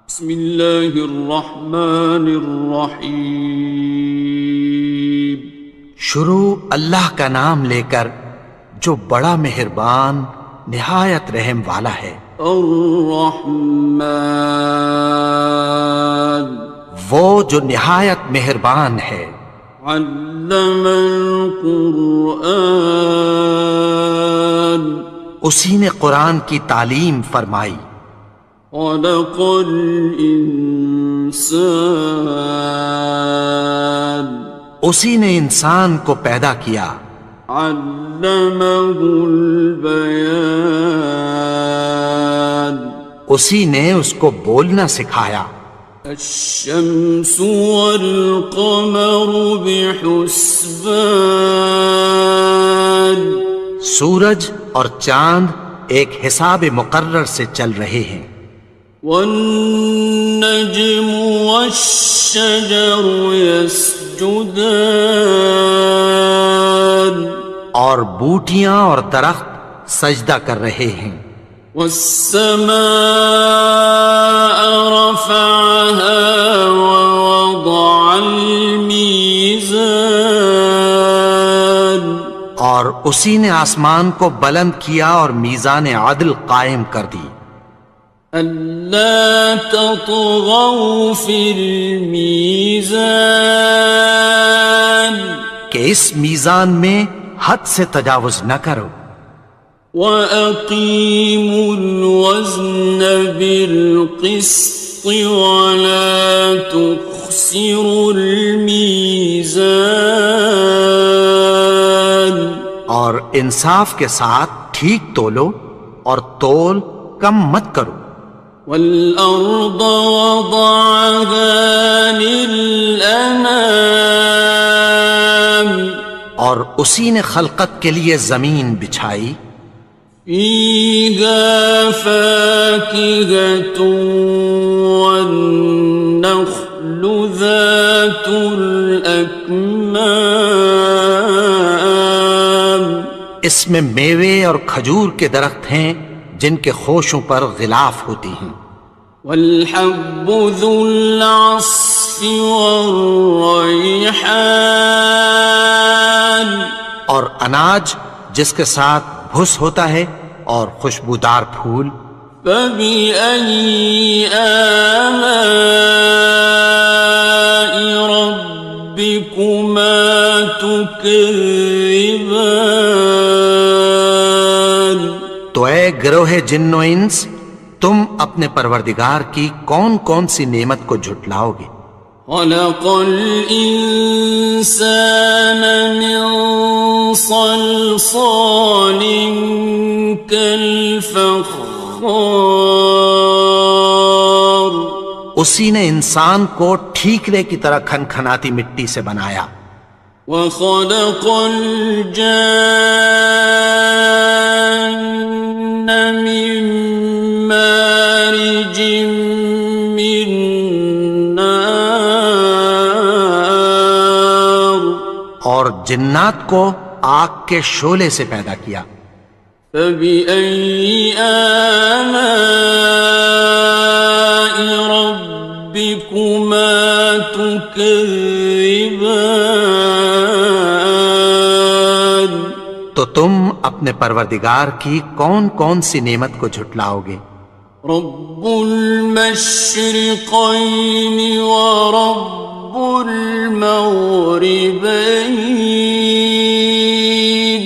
بسم اللہ الرحمن الرحیم۔ شروع اللہ کا نام لے کر جو بڑا مہربان نہایت رحم والا ہے۔ الرحمن، وہ جو نہایت مہربان ہے۔ علم القرآن، اسی نے قرآن کی تعلیم فرمائی۔ خلق الانسان، اسی نے انسان کو پیدا کیا۔ علمہ البیان، اسی نے اس کو بولنا سکھایا۔ الشمس والقمر بحسبان، سورج اور چاند ایک حساب مقرر سے چل رہے ہیں۔ والنجم والشجر يسجدان، اور بوٹیاں اور درخت سجدہ کر رہے ہیں۔ والسماء رفعها ووضع الميزان، اور اسی نے آسمان کو بلند کیا اور میزان عدل قائم کر دی۔ ألا تطغوا في الميزان، کہ اس میزان میں حد سے تجاوز نہ کرو۔ وَأَقِيمُوا الْوَزْنَ بِالْقِسْطِ وَلَا تُخْسِرُوا الْمِيزَانَ، اور انصاف کے ساتھ ٹھیک تولو اور تول کم مت کرو۔ وَالْأَرْضَ وَضَعَهَا لِلْأَنَامِ، اور اسی نے خلقت کے لیے زمین بچھائی۔ فِيهَا فَاكِهَةٌ وَالنَّخْلُ ذَاتُ الْأَكْمَامِ، اس میں میوے اور کھجور کے درخت ہیں جن کے خوشوں پر غلاف ہوتی ہیں۔ وَالْحَبُّ ذُو الْعَصْفِ وَالرَّيْحَانِ، اور اناج جس کے ساتھ بھس ہوتا ہے اور خوشبودار پھول۔ فَبِأَيِّ آلَاءِ رَبِّكُمَا تُكَذِّبَانِ، تو اے گروہ جن و انس، تم اپنے پروردگار کی کون کون سی نعمت کو جھٹلاؤ گے؟ خَلَقَ الْإِنسَانَ مِنْ صَلْصَالٍ كَالْفَخَّارِ، اسی نے انسان کو ٹھیکرے کی طرح کھنکھناتی مٹی سے بنایا۔ وَخَلَقَ الْجَانَّ مِن مَّارِجٍ مِّن نَّارٍ، اور جنات کو آگ کے شعلے سے پیدا کیا۔ فَبِأَيِّ آلَاءِ رَبِّكُمَا تُكَذِّبَانِ، تو تم اپنے پروردگار کی کون کون سی نعمت کو جھٹلاؤ گے؟ رب المشرقین ورب المغربین،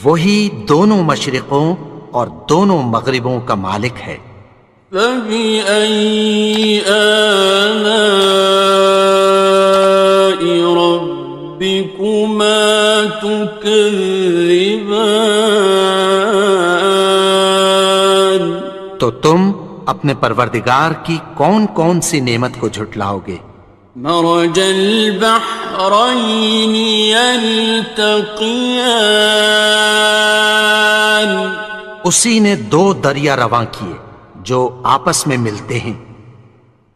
وہی دونوں مشرقوں اور دونوں مغربوں کا مالک ہے۔ فَبِأَيِّ آلَاءِ رَبِّكُمَا تُكَذِّبَانِ، تو تم اپنے پروردگار کی کون کون سی نعمت کو جھٹلاؤ گے؟ مرج البحرین یلتقیان، اسی نے دو دریا رواں کیے جو آپس میں ملتے ہیں۔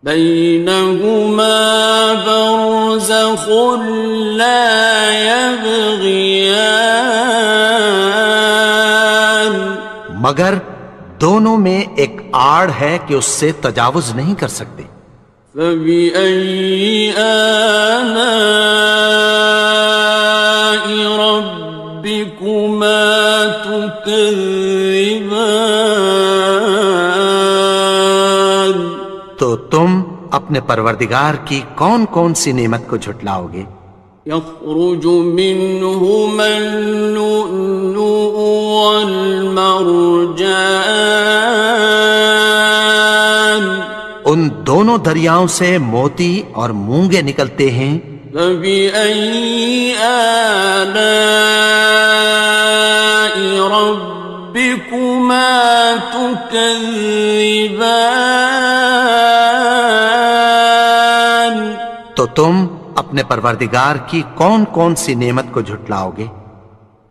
بینہما برزخ لا یبغیان، مگر دونوں میں ایک آڑ ہے کہ اس سے تجاوز نہیں کر سکتے۔ فبأي آلاء ربكما تكذبان؟ تو تم اپنے پروردگار کی کون کون سی نعمت کو جھٹلاؤ گے؟ يخرج منهما اللؤلؤ والمرجان، ان دونوں دریاؤں سے موتی اور مونگے نکلتے ہیں۔ فبأي آلاء ربكما تكذبان؟ تو تم اپنے پروردگار کی کون کون سی نعمت کو جھٹلاؤ گے؟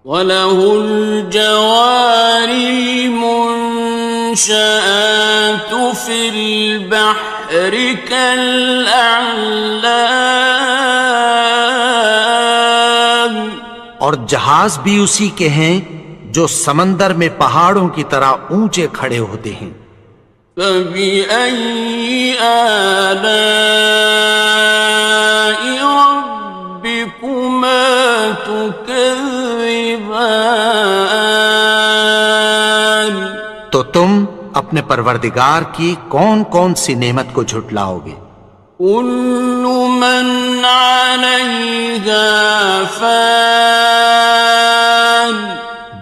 وَلَهُ الْجَوَارِ الْمُنشَآتُ فِي الْبَحْرِ كَالْأَعْلَامِ، اور جہاز بھی اسی کے ہیں جو سمندر میں پہاڑوں کی طرح اونچے کھڑے ہوتے ہیں۔ فَبِأَيِّ آلَاءِ رَبِّكُمَا تُكَذِّبَانِ؟ تو تم اپنے پروردگار کی کون کون سی نعمت کو جھٹلاؤ گے؟ كُلُّ مَنْ عَلَيْهَا فَانٍ،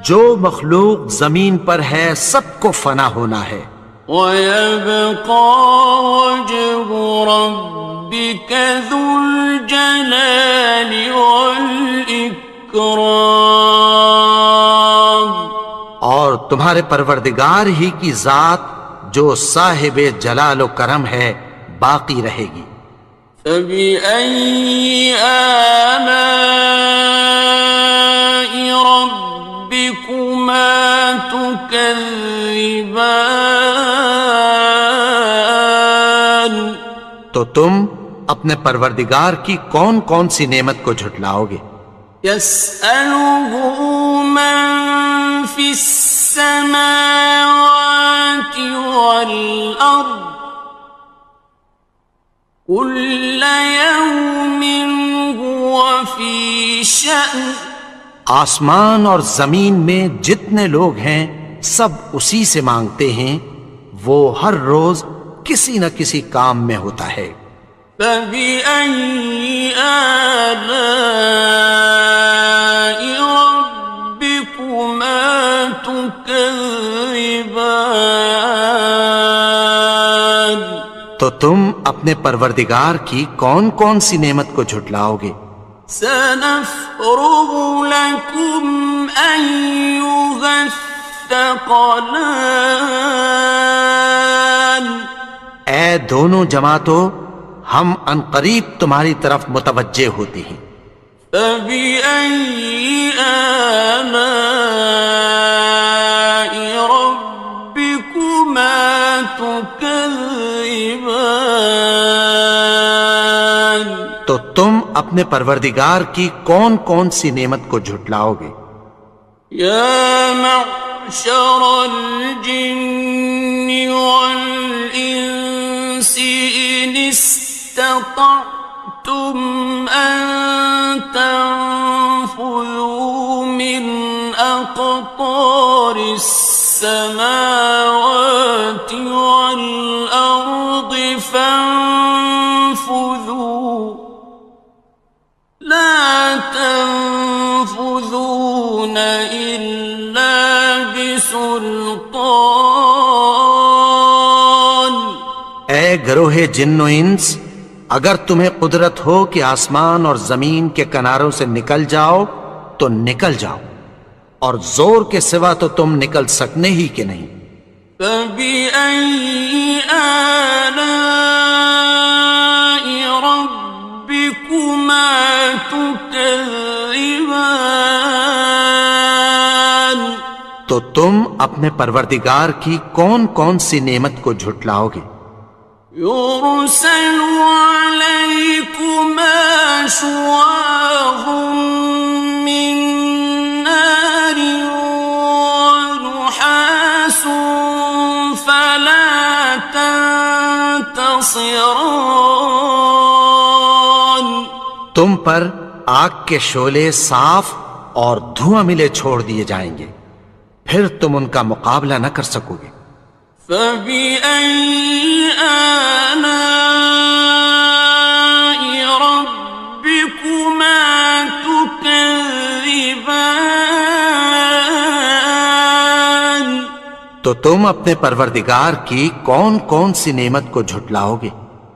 جو مخلوق زمین پر ہے سب کو فنا ہونا ہے۔ وَيَبْقَى وَجْهُ رَبِّكَ ذُو الْجَلَالِ وَالْإِكْرَامِ، اور تمہارے پروردگار ہی کی ذات جو صاحب جلال و کرم ہے باقی رہے گی۔ فَبِأَيِّ آلَاءِ رَبِّكُمَا تُكَذِّبَانِ؟ تو تم اپنے پروردگار کی کون کون سی نعمت کو جھٹلاؤ گے؟ يَسْأَلُهُ مَن فِي السَّمَاوَاتِ وَالْأَرْضِ كُلَّ يَوْمٍ هُوَ فِي شَأْنٍ، آسمان اور زمین میں جتنے لوگ ہیں سب اسی سے مانگتے ہیں، وہ ہر روز کسی نہ کسی کام میں ہوتا ہے۔ فَبِأَيِّ آلَاءِ رَبِّكُمَا تُكَذِّبَانِ؟ تو تم اپنے پروردگار کی کون کون سی نعمت کو جھٹلاؤ گے؟ سَنَفْرُغُ لَكُمْ أَيُّهَ الثَّقَلَانِ، اے دونوں جماعتوں، ہم عنقریب تمہاری طرف متوجہ ہوتے ہیں۔ فَبِأَيِّ آلَاءِ رَبِّكُمَا تُكَذِّبَانِ؟ تو تم اپنے پروردگار کی کون کون سی نعمت کو جھٹلاؤ گے؟ يَا مَعْشَرَ الْجِنِّ وَالْإِنسِ إِنِ اسْتَطَعْتُمْ أَن تَنفُذُوا مِنْ أَقْطَارِ السَّمَاوَاتِ وَالْأَرْضِ فَانفُذُوا لَا تَنفُذُونَ إِلَّا بِسُلْطَانٍ۔ اے گروہ جن و انس، اگر تمہیں قدرت ہو کہ آسمان اور زمین کے کناروں سے نکل جاؤ تو نکل جاؤ، اور زور کے سوا تو تم نکل سکنے ہی کہ نہیں۔ فَبِأَيِّ آلَاءِ رَبِّكُمَا تُكَذِّبَانِ؟ تو تم اپنے پروردگار کی کون کون سی نعمت کو جھٹلاؤ گے؟ يُرْسَلُ عَلَيْكُمَا شُوَاظٌ مِّن نَّارٍ وَنُحَاسٌ خاصران. تم پر آگ کے شعلے صاف اور دھواں ملے چھوڑ دیے جائیں گے، پھر تم ان کا مقابلہ نہ کر سکو گے۔ فبأي آلاء ربكما تكذبان. تو تم اپنے پروردگار کی کون کون سی نعمت کو جھٹلاؤ گے؟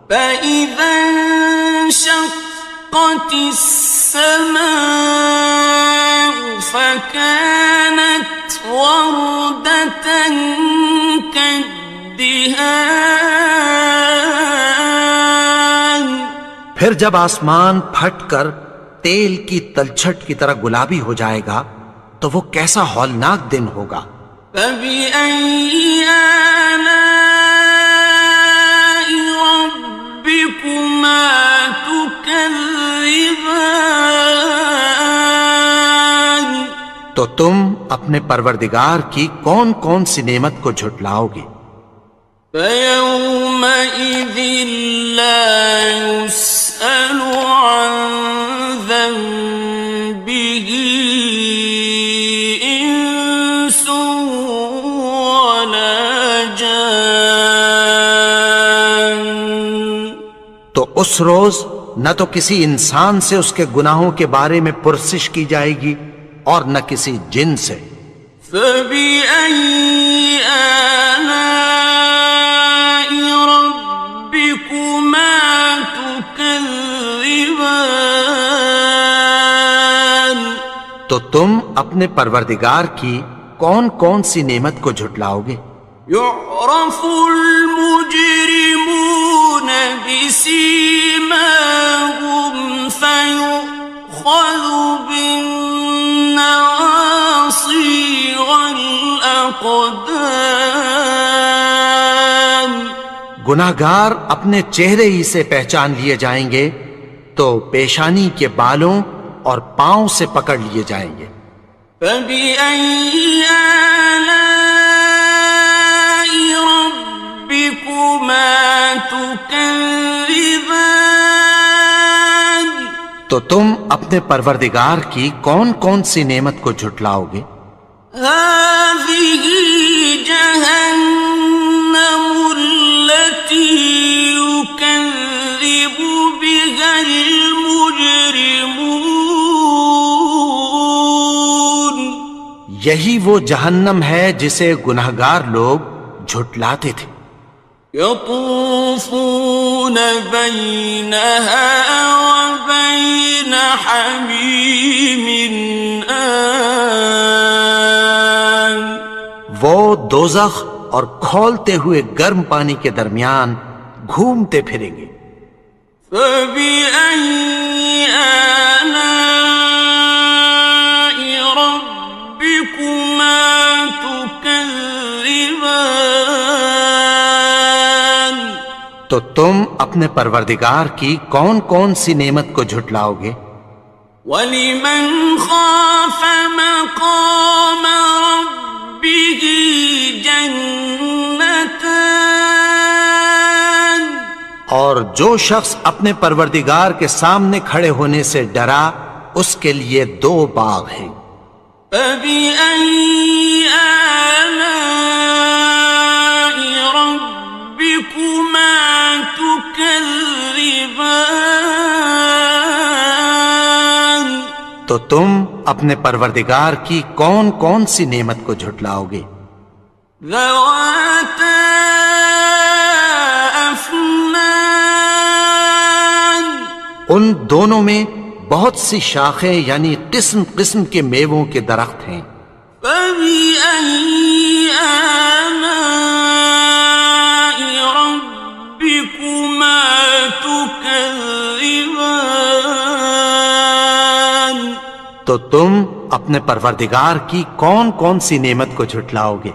فإذا انشقت السماء فكانت وردة كالدهان. پھر جب آسمان پھٹ کر تیل کی تلچھٹ کی طرح گلابی ہو جائے گا تو وہ کیسا ہولناک دن ہوگا۔ فبأي آلاء ربكما تكذبان. تو تم اپنے پروردگار کی کون کون سی نعمت کو جھٹلاؤ گے؟ فيومئذ لا يسأل عن ذنبه إنس ولا جان. تو اس روز نہ تو کسی انسان سے اس کے گناہوں کے بارے میں پرسش کی جائے گی اور نہ کسی جن سے۔ فبأي آلاء ربكما تكذبان. تو تم اپنے پروردگار کی کون کون سی نعمت کو جھٹلاؤ گے؟ يعرف المجرمون بسيماهم فيؤخذ بالنواصي والأقدام. گناہگار اپنے چہرے ہی سے پہچان لیے جائیں گے تو پیشانی کے بالوں اور پاؤں سے پکڑ لیے جائیں گے۔ فبأي آلاء ربكما تكذبان. تو تم اپنے پروردگار کی کون کون سی نعمت کو جھٹلاؤ گے؟ هذه جهنم التي يكذب بها المجرمون. یہی وہ جہنم ہے جسے گناہگار لوگ جھٹلاتے تھے۔ يطوفون بينها وبين حميم آن. وہ دوزخ اور کھولتے ہوئے گرم پانی کے درمیان گھومتے پھریں گے۔ فبأي آلاء ربكما تكذبان. تو تم اپنے پروردگار کی کون کون سی نعمت کو جھٹلاؤ گے؟ وَلِمَنْ خَافَ مَقَامَ رَبِّهِ جَنَّتَانِ. اور جو شخص اپنے پروردگار کے سامنے کھڑے ہونے سے ڈرا اس کے لیے دو باغ ہیں۔ فَبِأَيِّ آلَاءِ رَبِّكُمَا تُكَذِّبَانِ. تو تم اپنے پروردگار کی کون کون سی نعمت کو جھٹلاؤ گے؟ ذَوَاتَا أَفْنَانٍ. ان دونوں میں بہت سی شاخیں یعنی قسم قسم کے میووں کے درخت ہیں۔ فَبِأَيِّ آلَاءِ رَبِّكُمَا تُكَذِّبَانِ. تو تم اپنے پروردگار کی کون کون سی نعمت کو جھٹلاؤ گے؟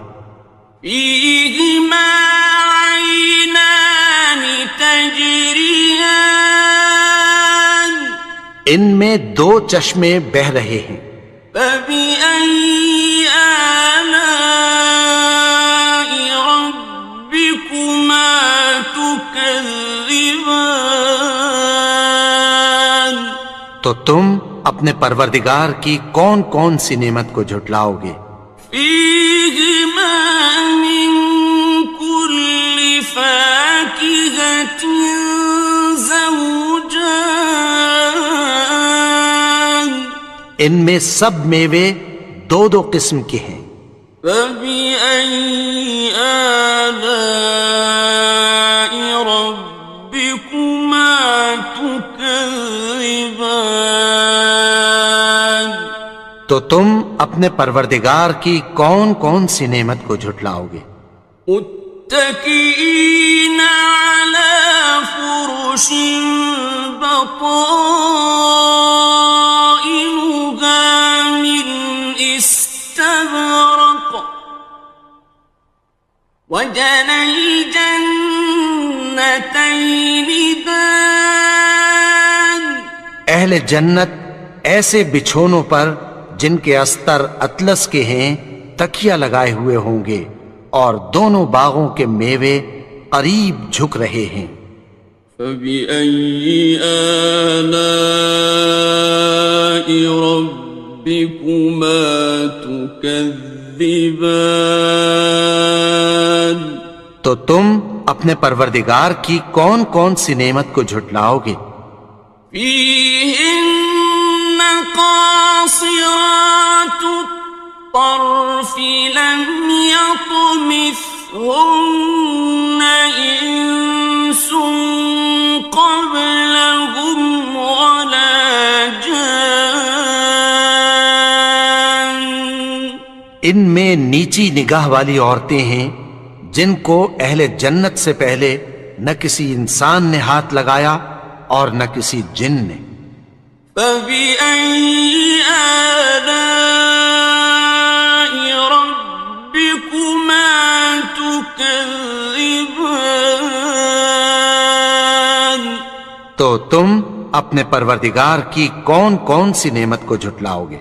فِيهِمَا عَيْنَانِ تَجْرِيَانِ. ان میں دو چشمے بہہ رہے ہیں۔ فَبِأَيِّ آلَاءِ رَبِّكُمَا تُكَذِّبَانِ. تكذبان تو تم اپنے پروردگار کی کون کون سی نعمت کو جھٹلاؤ گے؟ فيهما من كل فاكهة زوجان ان میں سب میوے دو دو قسم کے ہیں۔ فبأي آلاء ربكما تكذبان تو تم اپنے پروردگار کی کون کون سی نعمت کو جھٹلاؤ گے؟ متكئين على فرش بطائنها من استبرق وجنى الجنتين دان اہل جنت ایسے بچھونوں پر جن کے استر اطلس کے ہیں تکیہ لگائے ہوئے ہوں گے، اور دونوں باغوں کے میوے قریب جھک رہے ہیں۔ فبأي آلاء ربكما تكذبان تو تم اپنے پروردگار کی کون کون سی نعمت کو جھٹلاؤ گے؟ فيهن قاصرات الطرف لم يطمثهن إنس قبلهم ولا جان ان میں نیچی نگاہ والی عورتیں ہیں جن کو اہل جنت سے پہلے نہ کسی انسان نے ہاتھ لگایا اور نہ کسی جن نے۔ فبأي آلاء ربكما تكذبان تو تم اپنے پروردگار کی کون کون سی نعمت کو جھٹلاؤ گے؟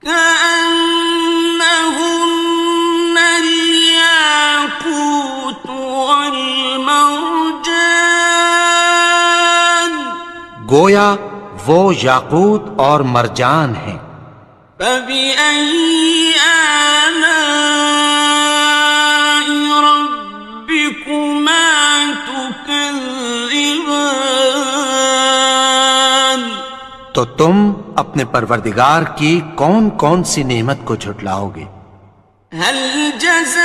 كأنهن الياقوت والمرجان گویا وہ یاقوت اور مرجان ہیں۔ فبأي آلاء ربكما تكذبان تو تم اپنے پروردگار کی کون کون سی نعمت کو جھٹلاؤ گے؟ هل جزاء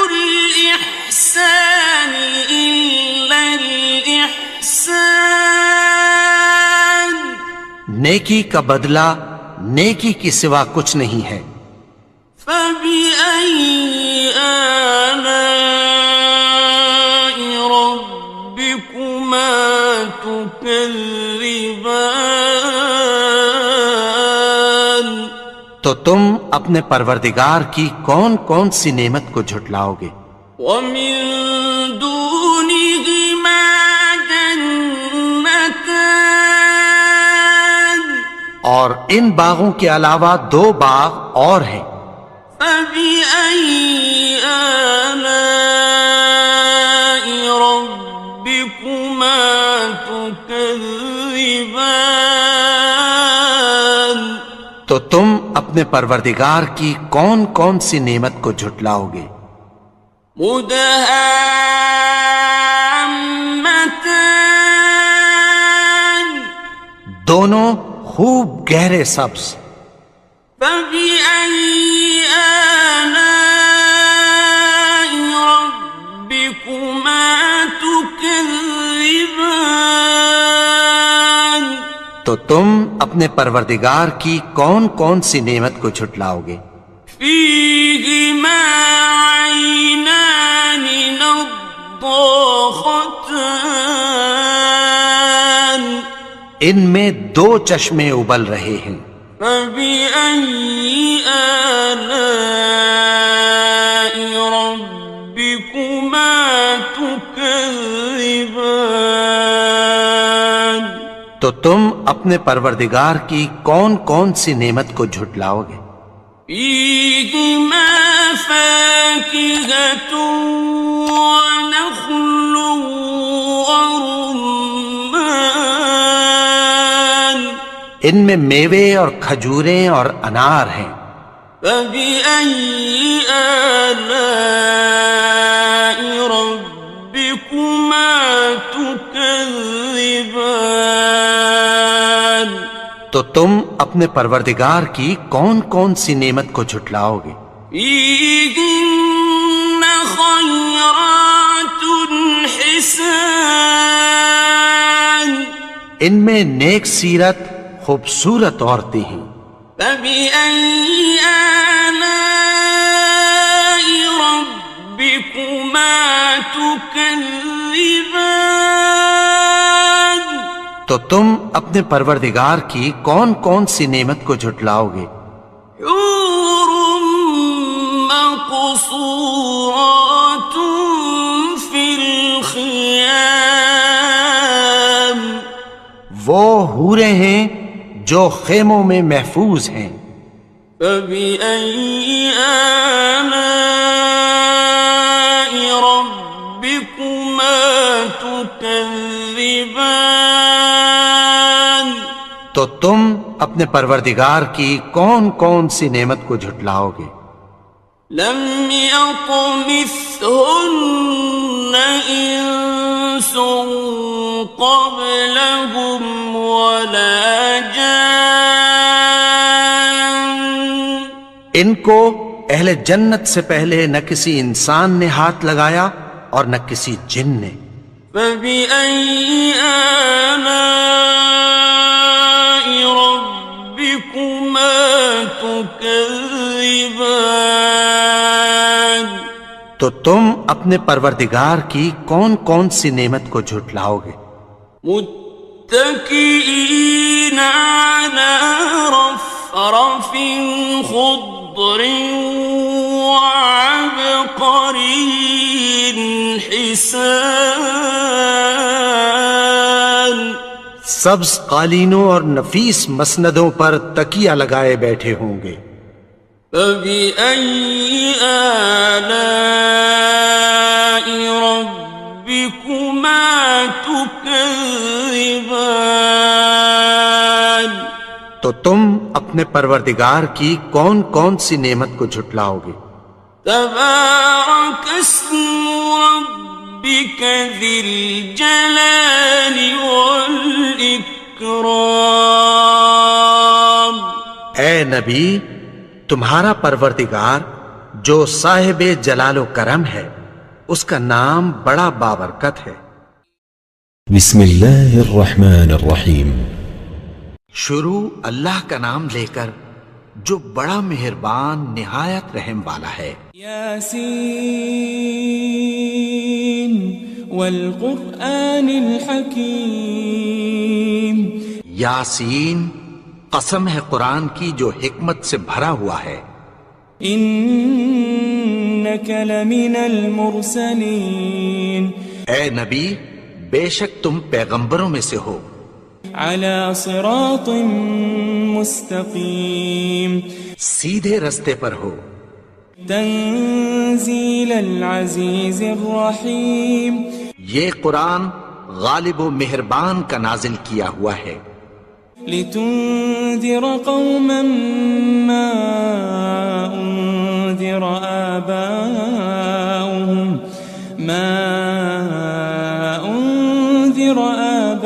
الإحسان إلا الإحسان نیکی کا بدلہ نیکی کی سوا کچھ نہیں ہے۔ فبأي آلاء ربكما تكذبان تو تم اپنے پروردگار کی کون کون سی نعمت کو جھٹلاؤ گے؟ ومن دونهما جنتان اور ان باغوں کے علاوہ دو باغ اور ہیں۔ فبأي آلاء ربكما تكذبان تو تم اپنے پروردگار کی کون کون سی نعمت کو جھٹلاؤ گے؟ مدهامتان دونوں خوب گہرے سبز۔ فبأي آلاء ربكما تكذبان تو تم اپنے پروردگار کی کون کون سی نعمت کو جھٹلاؤ گے؟ فيهما عينان نضاختان ان میں دو چشمے ابل رہے ہیں۔ فبأي آلاء ربكما تكذبان تو تم اپنے پروردگار کی کون کون سی نعمت کو جھٹلاؤ گے؟ فيهما فاكهة ونخل ورمان ان میں میوے اور کھجوریں اور انار ہیں. فبأي آلاء ربكما تكذبان تو تم اپنے پروردگار کی کون کون سی نعمت کو جھٹلاؤ گے؟ فيهن خيرات حسان ان میں نیک سیرت خوبصورت عورتیں ہیں. فبأي آلاء ربكما تكذبان تو تم اپنے پروردگار کی کون کون سی نعمت کو جھٹلاؤ گے؟ حور مقصورات في الخيام وہ حوریں ہیں جو خیموں میں محفوظ ہیں. فبأي آلاء ربكما تكذبان تو تم اپنے پروردگار کی کون کون سی نعمت کو جھٹلاؤ گے؟ لم يطمثهن إنس قبلهم ولا جان ان کو اہل جنت سے پہلے نہ کسی انسان نے ہاتھ لگایا اور نہ کسی جن نے. فبأي آلاء ربكما تكذبان تو تم اپنے پروردگار کی کون کون سی نعمت کو جھٹلاؤ گے؟ متكئين على رفرف خضر وعبقري حسان سبز قالینوں اور نفیس مسندوں پر تکیہ لگائے بیٹھے ہوں گے. فبأي آلاء ربكما تكذبان تو تم اپنے پروردگار کی کون کون سی نعمت کو جھٹلاؤ گے؟ تبارك اسم ربك ذي الجلال والإكرام اے نبی، تمہارا پروردگار جو صاحب جلال و کرم ہے اس کا نام بڑا بابرکت ہے. بسم اللہ الرحمن الرحیم. شروع اللہ کا نام لے کر جو بڑا مہربان نہایت رحم والا ہے. یاسین والقرآن الحکیم. یاسین، قسم ہے قرآن کی جو حکمت سے بھرا ہوا ہے. انک لمن المرسلین. اے نبی، بے شک تم پیغمبروں میں سے ہو. علی صراط مستقیم. سیدھے رستے پر ہو. تنزیل العزیز الرحیم. یہ قرآن غالب و مہربان کا نازل کیا ہوا ہے. لتنذر قوما ما انذر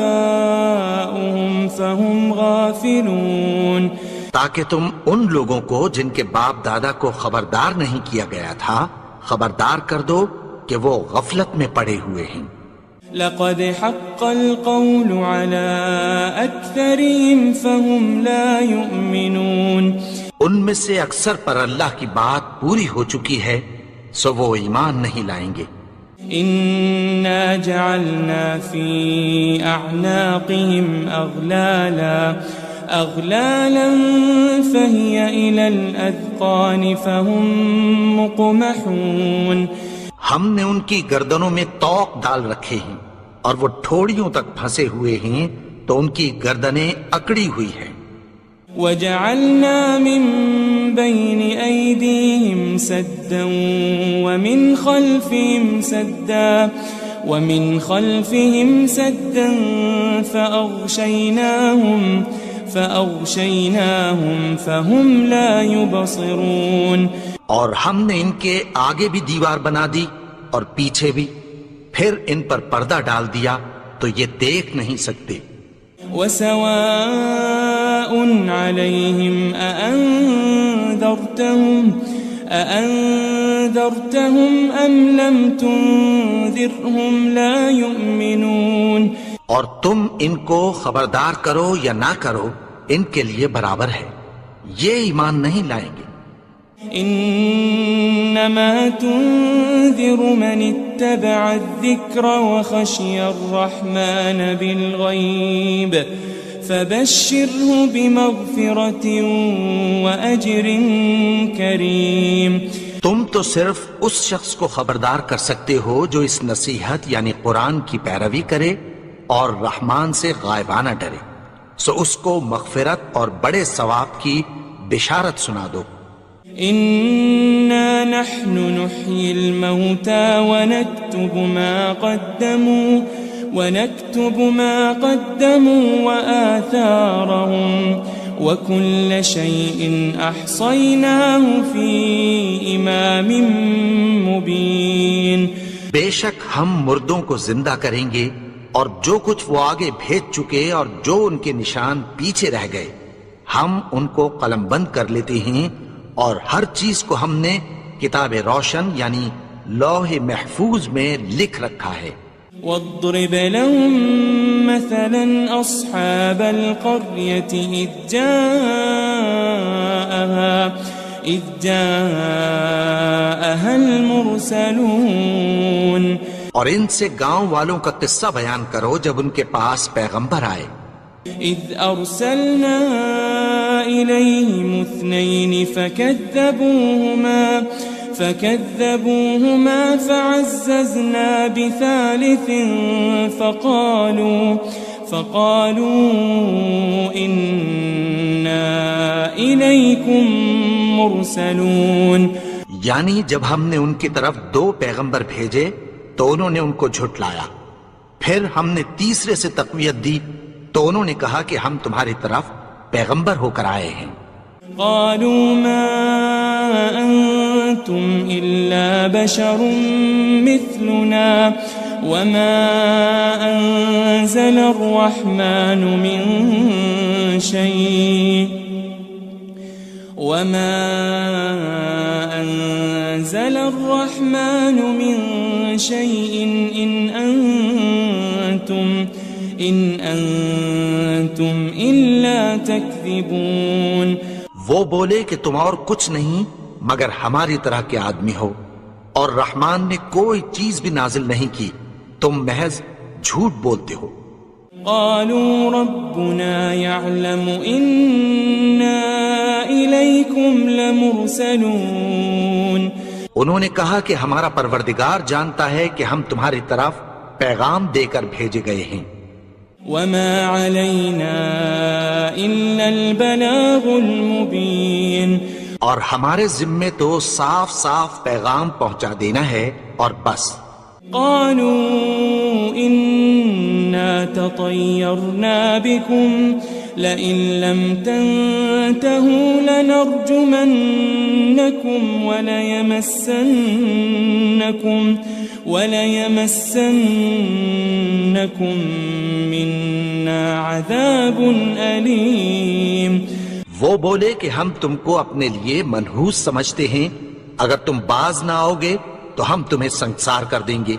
آباؤهم فهم غافلون. تاکہ تم ان لوگوں کو جن کے باپ دادا کو خبردار نہیں کیا گیا تھا خبردار کر دو کہ وہ غفلت میں پڑے ہوئے ہیں. لقد حق القول على أكثرهم فهم لا يؤمنون. ان میں سے اکثر پر اللہ کی بات پوری ہو چکی ہے سو وہ ایمان نہیں لائیں گے. إنا جعلنا في أعناقهم أغلالا فهي إلى الأذقان فهم مقمحون. ہم نے ان کی گردنوں میں طوق ڈال رکھے ہیں اور وہ ٹھوڑیوں تک پھنسے ہوئے ہیں تو ان کی گردنیں اکڑی ہوئی ہیں. وجعلنا من بين أيديهم سدا ومن خلفهم سدا فأغشيناهم فهم لا يبصرون. اور ہم نے ان کے آگے بھی دیوار بنا دی اور پیچھے بھی، پھر ان پر پردہ ڈال دیا تو یہ دیکھ نہیں سکتے. وسواء عليهم أأنذرتهم أم لم تنذرهم لا يؤمنون. اور تم ان کو خبردار کرو یا نہ کرو، ان کے لیے برابر ہے، یہ ایمان نہیں لائیں گے. انما تنذر من اتبع الذکر وخشی الرحمن بالغیب فبشره بمغفرة واجر کریم. تم تو صرف اس شخص کو خبردار کر سکتے ہو جو اس نصیحت یعنی قرآن کی پیروی کرے اور رحمان سے غائبانہ ڈرے، سو اس کو مغفرت اور بڑے ثواب کی بشارت سنا دو. إنا نحن نحيي الموتى ونكتب ما قدموا وآثارهم وكل شيء أحصيناه في إمام مبين. بے شک ہم مردوں کو زندہ کریں گے اور جو کچھ وہ آگے بھیج چکے اور جو ان کے نشان پیچھے رہ گئے ہم ان کو قلم بند کر لیتے ہیں، اور ہر چیز کو ہم نے کتاب روشن یعنی لوح محفوظ میں لکھ رکھا ہے. واضرب لهم مثلا أصحاب القرية إذ جاءها المرسلون. اور ان سے گاؤں والوں کا قصہ بیان کرو جب ان کے پاس پیغمبر آئے. إذ أرسلنا إليهم 2 فكذبوهما فعززنا بثالث فقالوا إنا إليكم مرسلون. یعنی جب ہم نے ان کی طرف 2 پیغمبر بھیجے تو انہوں نے ان کو جھٹلایا، پھر ہم نے تیسرے سے تقویت دی تو انہوں نے کہا کہ ہم تمہاری طرف پیغمبر ہو کر آئے ہیں. قالوا ما أنتم إلا بشر مثلنا وما أنزل الرحمن من شيء إن أنتم إلا تكذبون. وہ بولے کہ تم اور کچھ نہیں مگر ہماری طرح کے آدمی ہو، اور رحمان نے کوئی چیز بھی نازل نہیں کی، تم محض جھوٹ بولتے ہو. قالوا ربنا يعلم إنا إليكم لمرسلون. انہوں نے کہا کہ ہمارا پروردگار جانتا ہے کہ ہم تمہاری طرف پیغام دے کر بھیجے گئے ہیں. وما علينا إلا البلاغ المبين. اور ہمارے ذمے تو صاف صاف پیغام پہنچا دینا ہے اور بس. قالوا إنا تطيرنا بكم لئن لم تنتهوا لنرجمنكم وليمسنكم منا عذاب أليم. وہ بولے کہ ہم تم کو اپنے لیے منحوس سمجھتے ہیں، اگر تم باز نہ آؤ گے تو ہم تمہیں سنسار کر دیں گے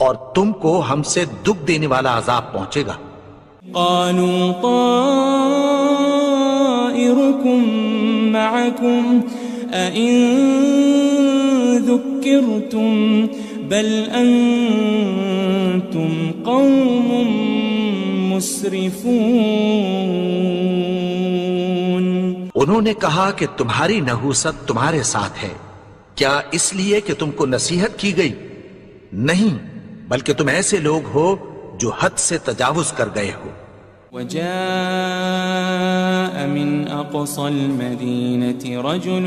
اور تم کو ہم سے دکھ دینے والا عذاب پہنچے گا. قالوا طائركم معكم أئن ذكرتم بل أنتم قوم مسرفون. انہوں نے کہا کہ تمہاری نحوست تمہارے ساتھ ہے، کیا اس لیے کہ تم کو نصیحت کی گئی؟ نہیں، بلکہ تم ایسے لوگ ہو جو حد سے تجاوز کر گئے ہو. وجاء من أقصى المدينة رجل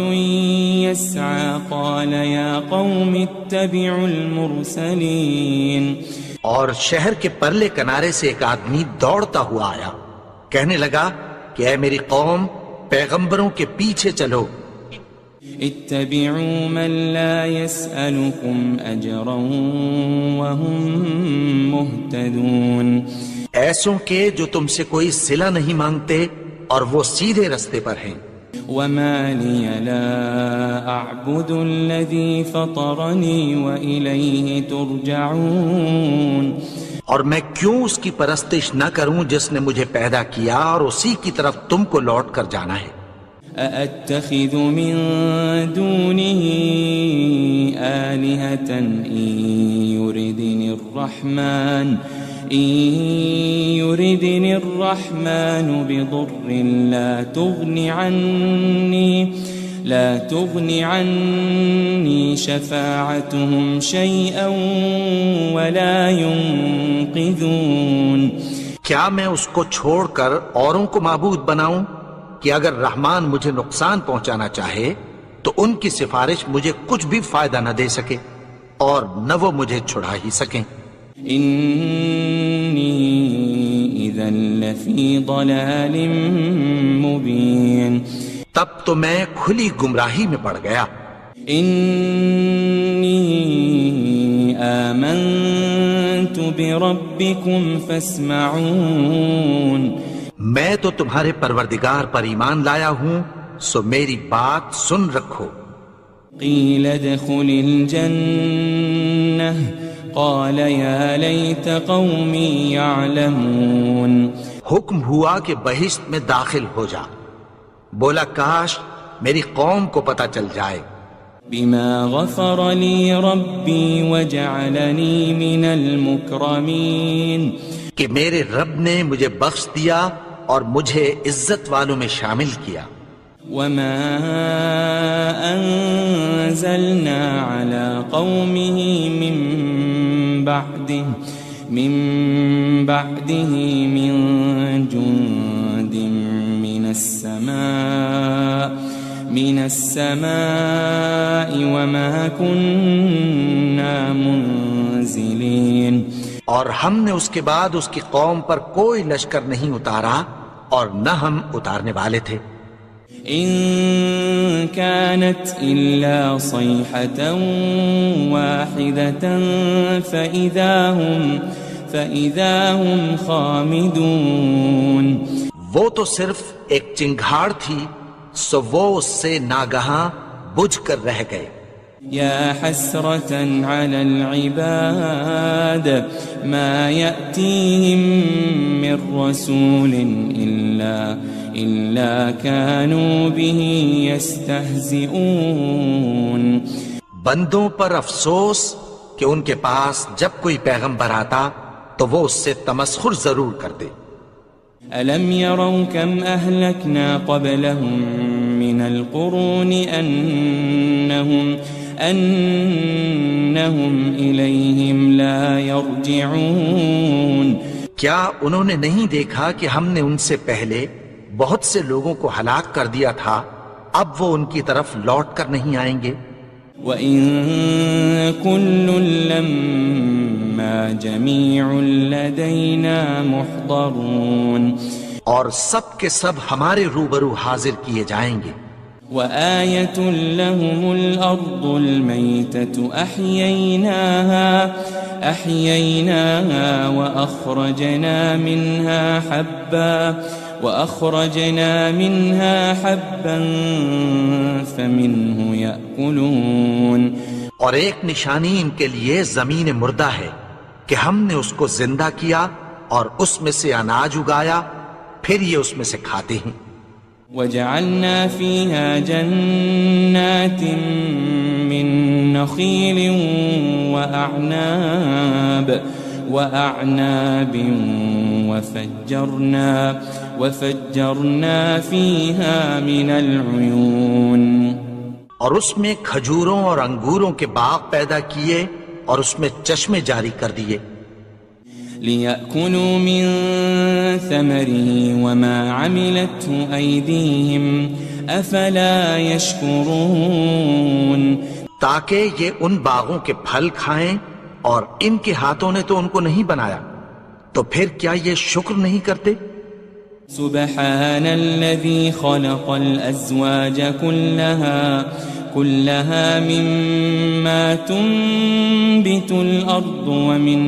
يسعى قال يا قوم اتبعوا المرسلين. اور شہر کے پرلے کنارے سے ایک آدمی دوڑتا ہوا آیا، کہنے لگا کہ اے میری قوم، پیغمبروں کے پیچھے چلو. اتبعوا من لا يسألكم أجرا وهم مهتدون. ایسوں کے جو تم سے کوئی صلہ نہیں مانگتے اور وہ سیدھے رستے پر ہیں. وما لي لا أعبد الذي فطرني وإليه ترجعون. اور میں کیوں اس کی پرستش نہ کروں جس نے مجھے پیدا کیا اور اسی کی طرف تم کو لوٹ کر جانا ہے. أأتخذ من دونه آلهة إن يردني الرحمن بضر لا تغن عني شفاعتهم شيئا ولا ينقذون. کیا میں اس کو چھوڑ کر اوروں کو معبود بناؤں کہ اگر رحمان مجھے نقصان پہنچانا چاہے تو ان کی سفارش مجھے کچھ بھی فائدہ نہ دے سکے اور نہ وہ مجھے چھڑا ہی سکیں. انی اذا لفی ضلال مبین. تب تو میں کھلی گمراہی میں پڑ گیا. انی آمنت بربکم فاسمعون. میں تو تمہارے پروردگار پر ایمان لایا ہوں، سو میری بات سن رکھو. قیل ادخل الجنہ قال یا لیت قومی یعلمون. حکم ہوا کہ بہشت میں داخل ہو جا. بولا کاش میری قوم کو پتہ چل جائے. بما غفر لی ربی وجعلنی من المکرمین. کہ میرے رب نے مجھے بخش دیا اور مجھے عزت والوں میں شامل کیا. وما انزلنا على قومه من بعده من جند من السماء وما كنا منزلين. اور ہم نے اس کے بعد اس کی قوم پر کوئی لشکر نہیں اتارا اور نہ ہم اتارنے والے تھے. ان كانت الا صيحة واحدة فإذا هم خامدون. وہ تو صرف ایک چنگھاڑ تھی، سو وہ اس سے ناگہاں بجھ کر رہ گئے. يا حسرة على العباد ما يأتيهم من رسول إلا كانوا به يستهزئون. بندوں پر افسوس کہ ان کے پاس جب کوئی پیغمبر آتا تو وہ اس سے تمسخر ضرور کرتے. ألم يروا كم أهلكنا قبلهم من القرون أنهم إليهم لا يرجعون. کیا انہوں نے نہیں دیکھا کہ ہم نے ان سے پہلے بہت سے لوگوں کو ہلاک کر دیا تھا، اب وہ ان کی طرف لوٹ کر نہیں آئیں گے. وَإِن كُلٌّ لَمَّا جَمِيعٌ لَدَيْنَا مُحْضَرُونَ. اور سب کے سب ہمارے روبرو حاضر کیے جائیں گے. وآية لهم الأرض الميتة أحييناها وأخرجنا منها حبا فمنه يأكلون. اور ایک نشانی ان کے لیے زمین مردہ ہے کہ ہم نے اس کو زندہ کیا اور اس میں سے اناج اگایا، پھر یہ اس میں سے کھاتے ہیں. وجعلنا فيها جنات من نخيل وأعناب وفجرنا فيها من العيون. اور اس میں کھجوروں اور انگوروں کے باغ پیدا کیے اور اس میں چشمے جاری کر دیے. ليأكلوا من ثمره وما عملته أيديهم أفلا يشكرون تاکہ یہ ان باغوں کے پھل کھائیں اور ان کے ہاتھوں نے تو ان کو نہیں بنایا، تو پھر کیا یہ شکر نہیں کرتے؟ سبحان الذي خلق الأزواج كلها مما تنبت الأرض ومن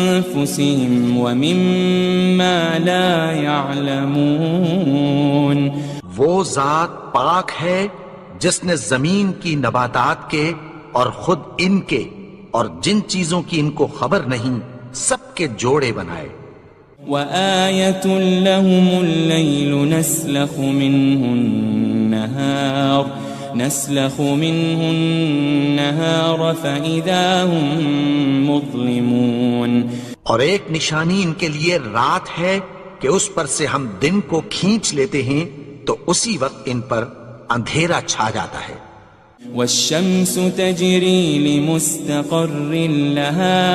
أنفسهم ومما لا يعلمون وہ ذات پاک ہے جس نے زمین کی نباتات کے اور خود ان کے اور جن چیزوں کی ان کو خبر نہیں سب کے جوڑے بنائے۔ وآية لهم الليل نسلخ منه النهار فإذا هم مظلمون اور ایک نشانی ان کے لیے رات ہے کہ اس پر سے ہم دن کو کھینچ لیتے ہیں تو اسی وقت ان پر اندھیرا چھا جاتا ہے۔ والشمس تجري لمستقر لها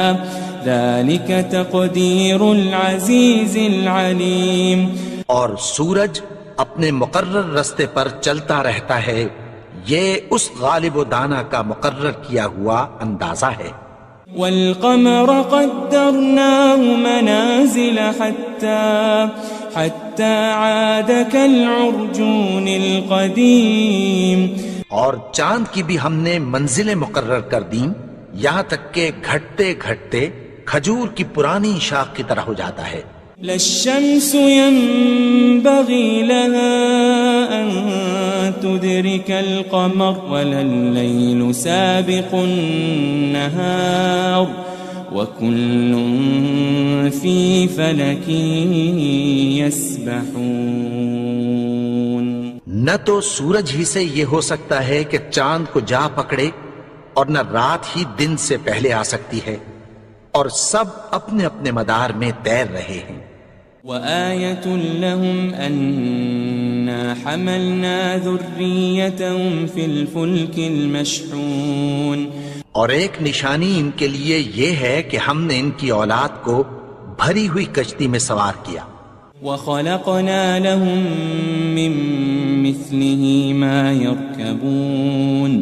ذلك تقدير العزيز العليم اور سورج اپنے مقرر رستے پر چلتا رہتا ہے، یہ اس غالب و دانا کا مقرر کیا ہوا اندازہ ہے۔ والقمر قدرناه منازل حتى عاد كالعرجون القديم اور چاند کی بھی ہم نے منزلیں مقرر کر دیں یہاں تک کہ گھٹتے گھٹتے کھجور کی پرانی شاخ کی طرح ہو جاتا ہے۔ لا الشمس ينبغي لها أن تدرك القمر ولا الليل سابق النهار وكل في فلك يسبحون نہ تو سورج ہی سے یہ ہو سکتا ہے کہ چاند کو جا پکڑے اور نہ رات ہی دن سے پہلے آ سکتی ہے، اور سب اپنے اپنے مدار میں تیر رہے ہیں۔ وآية لهم أنا حملنا ذريتهم في الفلك المشحون اور ایک نشانی ان کے لیے یہ ہے کہ ہم نے ان کی اولاد کو بھری ہوئی کشتی میں سوار کیا۔ وخلقنا لهم من مثله ما يركبون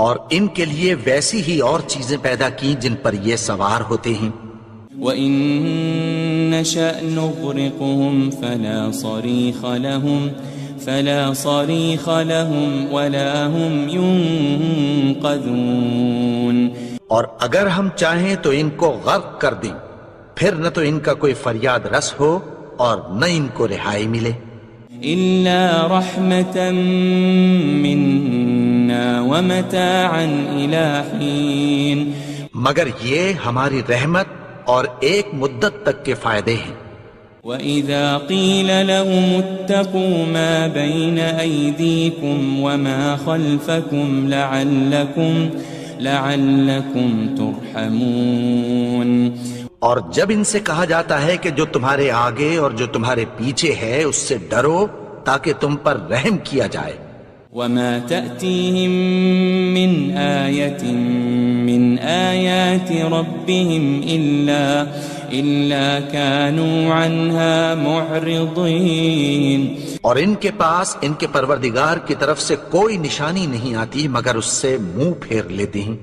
اور ان کے لیے ویسی ہی اور چیزیں پیدا کی جن پر یہ سوار ہوتے ہیں۔ وَإِن نَّشَأْ نُغْرِقْهُمْ فَلَا صَرِيخَ لَهُمْ وَلَا هُمْ يُنقَذُونَ اور اگر ہم چاہیں تو ان کو غرق کر دیں، پھر نہ تو ان کا کوئی فریاد رس ہو اور نہ ان کو رہائی ملے۔ إِلَّا رَحْمَةً مِّنَّا وَمَتَاعًا إِلَى حِينٍ مگر یہ ہماری رحمت اور ایک مدت تک کے فائدے ہیں۔ وَإِذَا قِيلَ لَهُمُ اتَّقُوا مَا بَيْنَ أَيْدِيكُمْ وَمَا خَلْفَكُمْ لَعَلَّكُمْ تُرْحَمُونَ اور جب ان سے کہا جاتا ہے کہ جو تمہارے آگے اور جو تمہارے پیچھے ہے اس سے ڈرو تاکہ تم پر رحم کیا جائے۔ وَمَا تَأْتِيهِم مِّنْ آيَةٍ مِّنْ آيَاتِ رَبِّهِمْ إِلَّا كَانُوا عَنْهَا مُعْرِضِينَ اور ان کے پاس ان کے پروردگار کی طرف سے کوئی نشانی نہیں آتی مگر اس سے منہ پھیر لیتے ہیں۔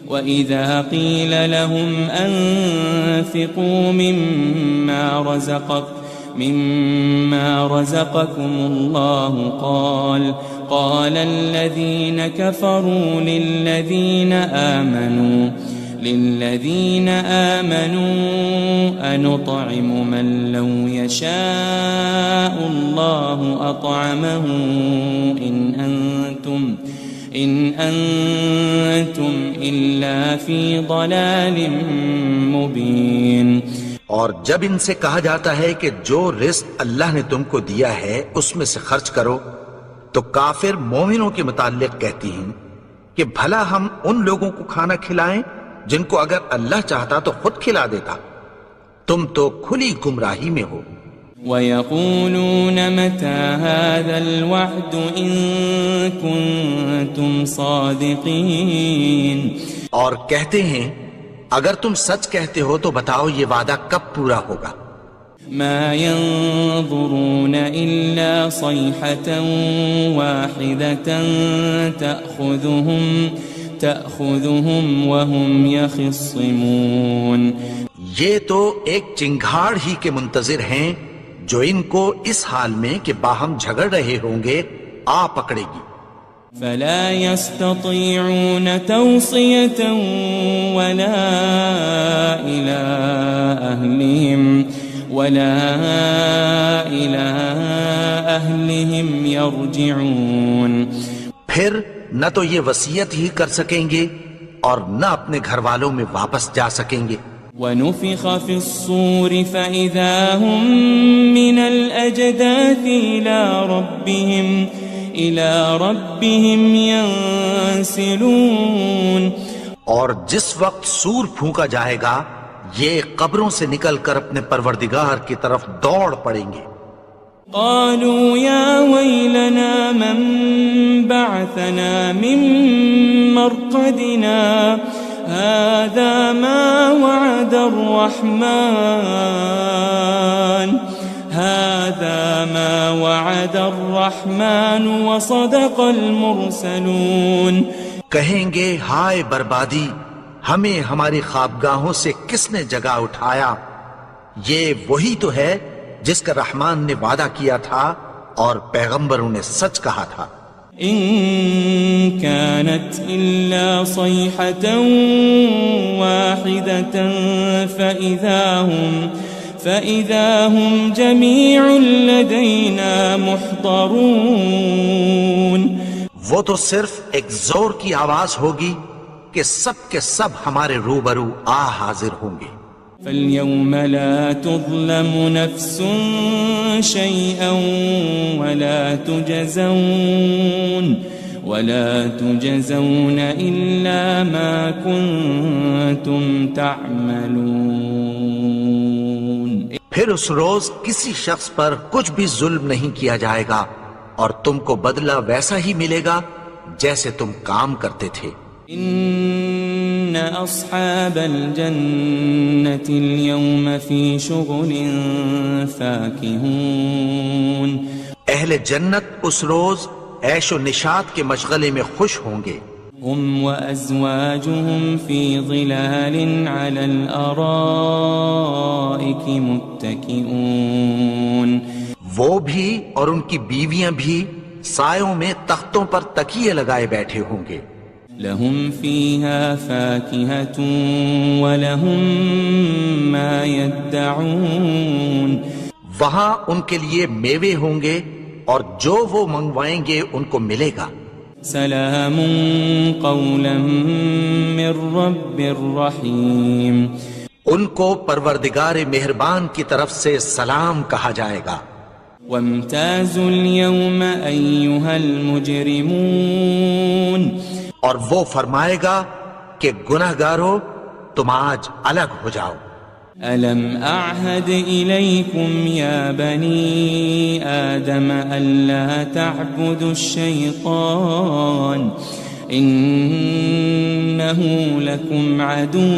وَإِذَا قِيلَ لَهُمْ أَنفِقُوا مِمَّا رَزَقَكُمُ اللَّهُ قَالَ الَّذِينَ كَفَرُوا لِلَّذِينَ آمَنُوا أَنُطْعِمُ مَن لَّوْ يَشَاءُ اللَّهُ أَطْعَمَهُ إِنْ أَنْتُمْ إِلَّا فِي ضَلَالٍ مُبِينٍ اور جب ان سے کہا جاتا ہے کہ جو رزق اللہ نے تم کو دیا ہے اس میں سے خرچ کرو، تو کافر مومنوں کے متعلق کہتی ہیں کہ بھلا ہم ان لوگوں کو کھانا کھلائیں جن کو اگر اللہ چاہتا تو خود کھلا دیتا، تم تو کھلی گمراہی میں ہو۔ وَيَقُولُونَ مَتَى هَذَا الْوَعْدُ إِن كُنتُمْ صَادِقِينَ اور کہتے ہیں اگر تم سچ کہتے ہو تو بتاؤ یہ وعدہ کب پورا ہوگا؟ مَا يَنظُرُونَ إِلَّا صَيْحَةً وَاحِدَةً تَأْخُذُهُمْ وَهُمْ يَخِصِّمُونَ یہ تو ایک چنگھاڑ ہی کے منتظر ہیں جو ان کو اس حال میں کہ باہم جھگڑ رہے ہوں گے آ پکڑے گی۔ فَلَا يَسْتَطِيعُونَ تَوْصِيَةً وَلَا إِلَىٰ أَهْلِهِمْ يَرْجِعُونَ پھر نہ تو یہ وصیت ہی کر سکیں گے اور نہ اپنے گھر والوں میں واپس جا سکیں گے۔ وَنُفِخَ فِي الصُّورِ فَإِذَا هُم مِّنَ الْأَجْدَاثِ إِلَىٰ رَبِّهِمْ يَنسِلُونَ اور جس وقت سور پھونکا جائے گا یہ قبروں سے نکل کر اپنے پروردگار کی طرف دوڑ پڑیں گے۔ قالوا يا ويلنا من بعثنا من مرقدنا هذا ما وعد الرحمن وصدق المرسلون کہیں گے ہائے بربادی، ہمیں ہماری خوابگاہوں سے کس نے جگا اٹھایا؟ یہ وہی تو ہے جس کا رحمان نے وعدہ کیا تھا اور پیغمبروں نے سچ کہا تھا۔ ان كانت الا صيحة واحدة فإذا هم جميع لدينا محضرون وہ تو صرف ایک زور کی آواز ہوگی کہ سب کے سب ہمارے روبرو آ حاضر ہوں گے۔ فَالْيَوْمَ لَا تُظْلَمُ نَفْسٌ شَيْئًا وَلَا تُجْزَوْنَ إِلَّا مَا كُنتُمْ تَعْمَلُونَ پھر اس روز کسی شخص پر کچھ بھی ظلم نہیں کیا جائے گا اور تم کو بدلہ ویسا ہی ملے گا جیسے تم کام کرتے تھے۔ ان اصحاب الجنة اليوم في شغل فاكهون اہل جنت اس روز عیش و نشاط کے مشغلے میں خوش ہوں گے۔ هم وأزواجهم في ظلال على الأرائك متكئون وہ بھی اور ان کی بیویاں بھی سایوں میں تختوں پر تکیے لگائے بیٹھے ہوں گے۔ لهم فيها فاكهة ولهم ما يدعون وہاں ان کے لیے میوے ہوں گے اور جو وہ منگوائیں گے ان کو ملے گا۔ سلام قولا من رب رحیم ان کو پروردگار مہربان کی طرف سے سلام کہا جائے گا۔ وامتازوا اليوم أيها المجرمون اور وہ فرمائے گا کہ گناہگارو تم آج الگ ہو جاؤ۔ ألم أعهد إليكم يا بني آدم ألا تعبدوا الشيطان إنه لكم عدو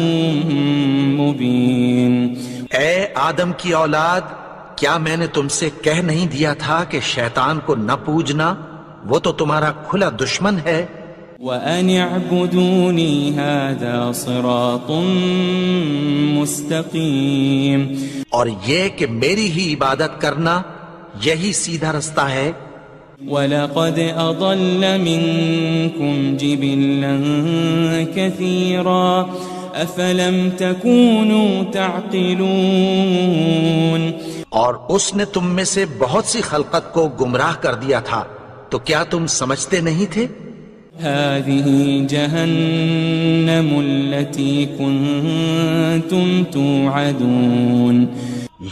مبين اے آدم کی اولاد، کیا میں نے تم سے کہہ نہیں دیا تھا کہ شیطان کو نہ پوجنا، وہ تو تمہارا کھلا دشمن ہے۔ وَأَنِ اعْبُدُونِي هَذَا صِرَاطٌ مُسْتَقِيمٌ اور یہ کہ میری ہی عبادت کرنا یہی سیدھا رستہ ہے۔ وَلَقَدْ أَضَلَّ مِنْكُمْ جِبِلًّا كَثِيرًا أَفَلَمْ تَكُونُوا تَعْقِلُونَ اور اس نے تم میں سے بہت سی خلقت کو گمراہ کر دیا تھا، تو کیا تم سمجھتے نہیں تھے؟ هذه جهنم التي كنتم توعدون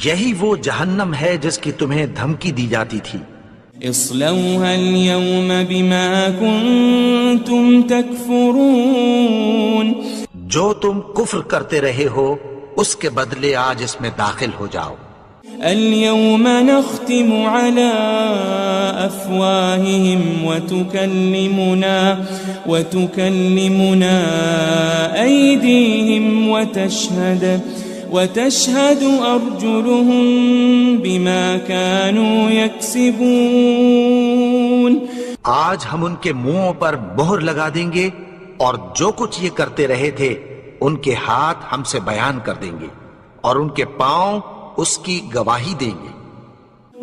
یہی وہ جہنم ہے جس کی تمہیں دھمکی دی جاتی تھی۔ اصلوها اليوم بما كنتم تكفرون جو تم کفر کرتے رہے ہو اس کے بدلے آج اس میں داخل ہو جاؤ۔ اليوم نختم على أفواههم وتكلمنا أيديهم وتشهد أرجلهم بما كانوا يكسبون. آج ہم ان کے منہوں پر مہر لگا دیں گے اور جو کچھ یہ کرتے رہے تھے ان کے ہاتھ ہم سے بیان کر دیں گے اور ان کے پاؤں اس کی گواہی دیں گے.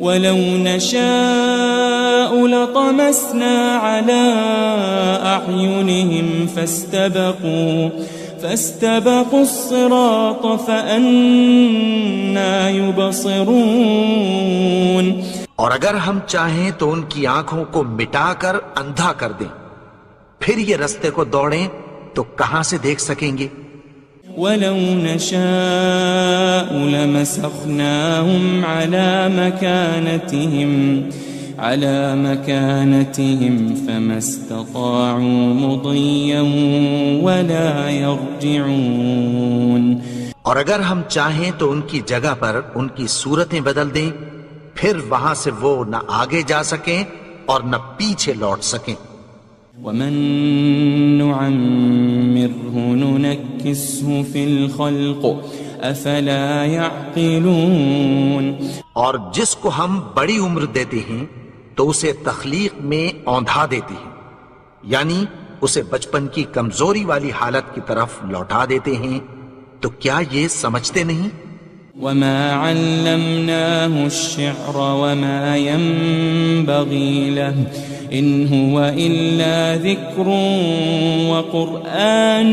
وَلَوْ نَشَاءُ لَطَمَسْنَا عَلَىٰ أَعْيُنِهِمْ فَاسْتَبَقُوا الصِّرَاطَ فَأَنَّىٰ يُبْصِرُونَ. اور اگر ہم چاہیں تو ان کی آنکھوں کو مٹا کر اندھا کر دیں، پھر یہ رستے کو دوڑیں تو کہاں سے دیکھ سکیں گے. وَلَوْ نَشَاءُ لَمَسَخْنَاهُمْ عَلَى مَكَانَتِهِمْ فَمَا اسْتَطَاعُوا مُضِيًّا وَلَا يَرْجِعُونَ. اور اگر ہم چاہیں تو ان کی جگہ پر ان کی صورتیں بدل دیں، پھر وہاں سے وہ نہ آگے جا سکیں اور نہ پیچھے لوٹ سکیں. وَمَن نُعَمِّرْهُ نُنَكِّسْهُ فِي الْخَلْقِ أَفَلَا يَعْقِلُونَ. اور جس کو ہم بڑی عمر دیتے ہیں تو اسے تخلیق میں اوندھا دیتے ہیں، یعنی اسے بچپن کی کمزوری والی حالت کی طرف لوٹا دیتے ہیں. تو کیا یہ سمجھتے نہیں؟ وَمَا عَلَّمْنَاهُ الشِّعْرَ وَمَا يَنبَغِي لَهُ إِنْ هُوَ إِلَّا ذِكْرٌ وَقُرْآنٌ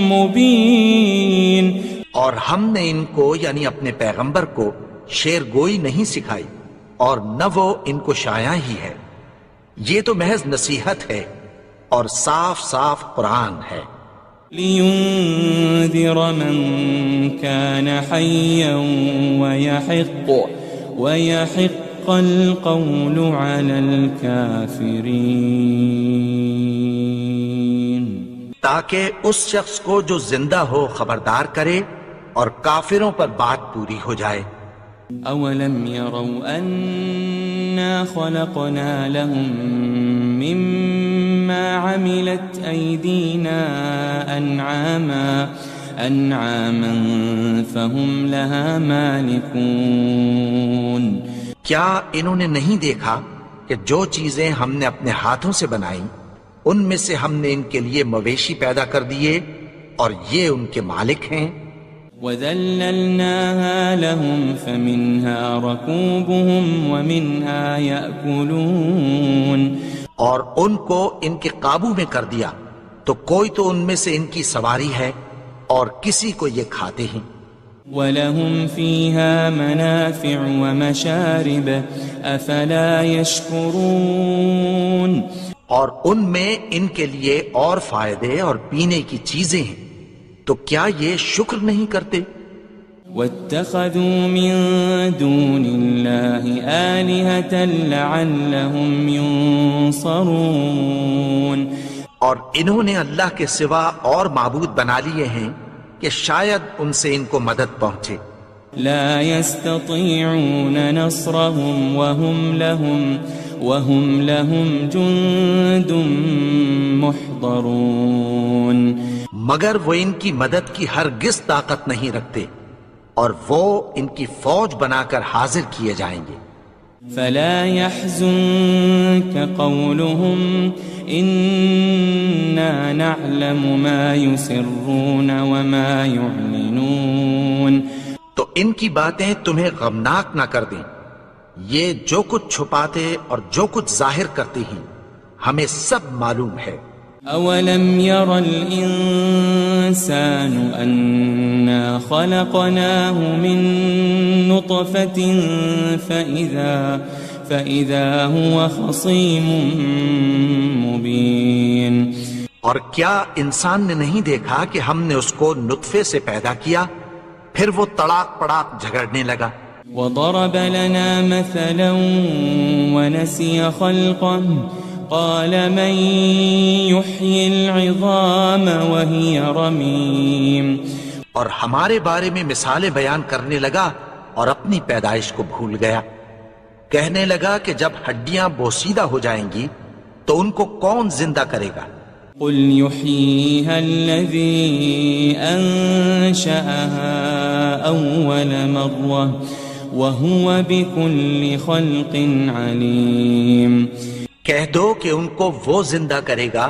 مُبِينٌ. اور ہم نے ان کو یعنی اپنے پیغمبر کو شعر گوئی نہیں سکھائی اور نہ وہ ان کو شایع ہی ہے، یہ تو محض نصیحت ہے اور صاف صاف قرآن ہے. لِيُنذِرَ مَن كَانَ حَيًّا وَيَحِقَّ الْقَوْلُ عَلَى الْكَافِرِينَ. تاکہ اس شخص کو جو زندہ ہو خبردار کرے اور کافروں پر بات پوری ہو جائے. أَوَلَمْ يَرَوْا أَنَّا خَلَقْنَا لَهُم مِّمَّا عَمِلَتْ أَيْدِينَا أَنْعَامًا فَهُمْ لَهَا مَالِكُونَ. کیا انہوں نے نہیں دیکھا کہ جو چیزیں ہم نے اپنے ہاتھوں سے بنائیں ان میں سے ہم نے ان کے لیے مویشی پیدا کر دیے اور یہ ان کے مالک ہیں. وَذَلَّلْنَاهَا لَهُمْ فَمِنْهَا رَكُوبُهُمْ وَمِنْهَا يَأْكُلُونَ. اور ان کو ان کے قابو میں کر دیا تو کوئی تو ان میں سے ان کی سواری ہے اور کسی کو یہ کھاتے ہیں. وَلَهُمْ فِيهَا مَنَافِعُ وَمَشَارِبُ أَفَلَا يَشْكُرُونَ. اور ان میں ان کے لیے اور فائدے اور پینے کی چیزیں ہیں، تو کیا یہ شکر نہیں کرتے؟ وَاتَّخَذُوا مِن دُونِ اللَّهِ آلِهَةً لَعَلَّهُمْ يُنصَرُونَ. اور انہوں نے اللہ کے سوا اور معبود بنا لیے ہیں کہ شاید ان سے ان کو مدد پہنچے. لا يستطيعون نصرهم وهم لهم جند محضرون. مگر وہ ان کی مدد کی ہرگز طاقت نہیں رکھتے اور وہ ان کی فوج بنا کر حاضر کیے جائیں گے. فلا يحزنك قولهم إنا نعلم ما يسرون وما يعلنون. تو ان کی باتیں تمہیں غمناک نہ کر دیں، یہ جو کچھ چھپاتے اور جو کچھ ظاہر کرتے ہیں ہمیں سب معلوم ہے. أولم ير الإنسان أنا خلقناه من نطفة فإذا هو خصيم مبين. اور کیا انسان نے نہیں دیکھا کہ ہم نے اس کو نطفے سے پیدا کیا پھر وہ تڑاک پڑاک جھگڑنے لگا. وضرب لنا مثلا ونسي خلقه قال من يحيي العظام وهي رميم. اور ہمارے بارے میں مثالیں بیان کرنے لگا اور اپنی پیدائش کو بھول گیا. کہنے لگا کہ جب ہڈیاں بوسیدہ ہو جائیں گی تو ان کو کون زندہ کرے گا؟ قل يحييها الذي أنشأها أول مرة وهو بكل خلق عليم. کہہ دو کہ ان کو وہ زندہ کرے گا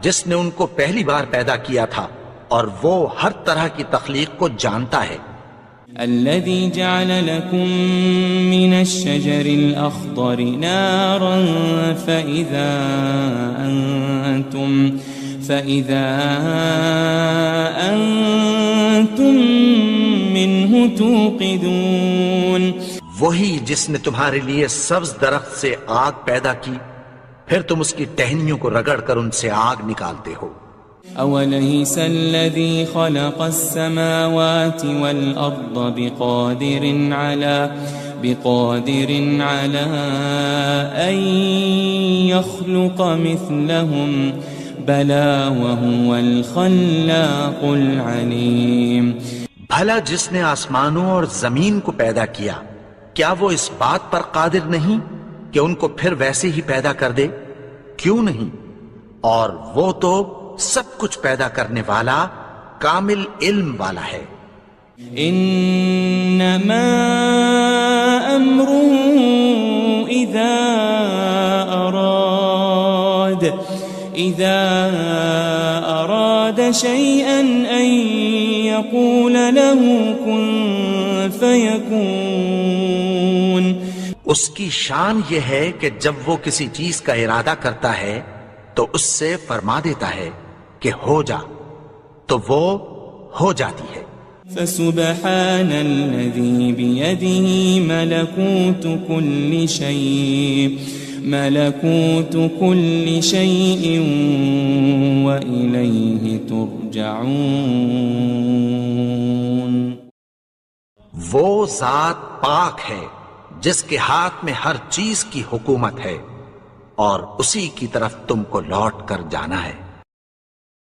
جس نے ان کو پہلی بار پیدا کیا تھا اور وہ ہر طرح کی تخلیق کو جانتا ہے. الذي جعل لكم من الشجر الأخضر نارا فإذا أنتم منه توقدون. وہی جس نے تمہارے لیے سبز درخت سے آگ پیدا کی پھر تم اس کی ٹہنیوں کو رگڑ کر ان سے آگ نکالتے ہو. أوليس الذي خلق السماوات والأرض بقادر على أن يخلق مثلهم بلى وهو الخلاق العليم. بھلا جس نے آسمانوں اور زمین کو پیدا کیا کیا وہ اس بات پر قادر نہیں کہ ان کو پھر ویسے ہی پیدا کر دے؟ کیوں نہیں؟ اور وہ تو سب کچھ پیدا کرنے والا کامل علم والا ہے. انما امره اذا اراد شيئا ان يقول له كن فيكون. اس کی شان یہ ہے کہ جب وہ کسی چیز کا ارادہ کرتا ہے تو اس سے فرما دیتا ہے کہ ہو جا تو وہ ہو جاتی ہے. فسبحان الذي بيده ملكوت كل شيء وإليه ترجعون. وہ ذات پاک ہے جس کے ہاتھ میں ہر چیز کی حکومت ہے اور اسی کی طرف تم کو لوٹ کر جانا ہے.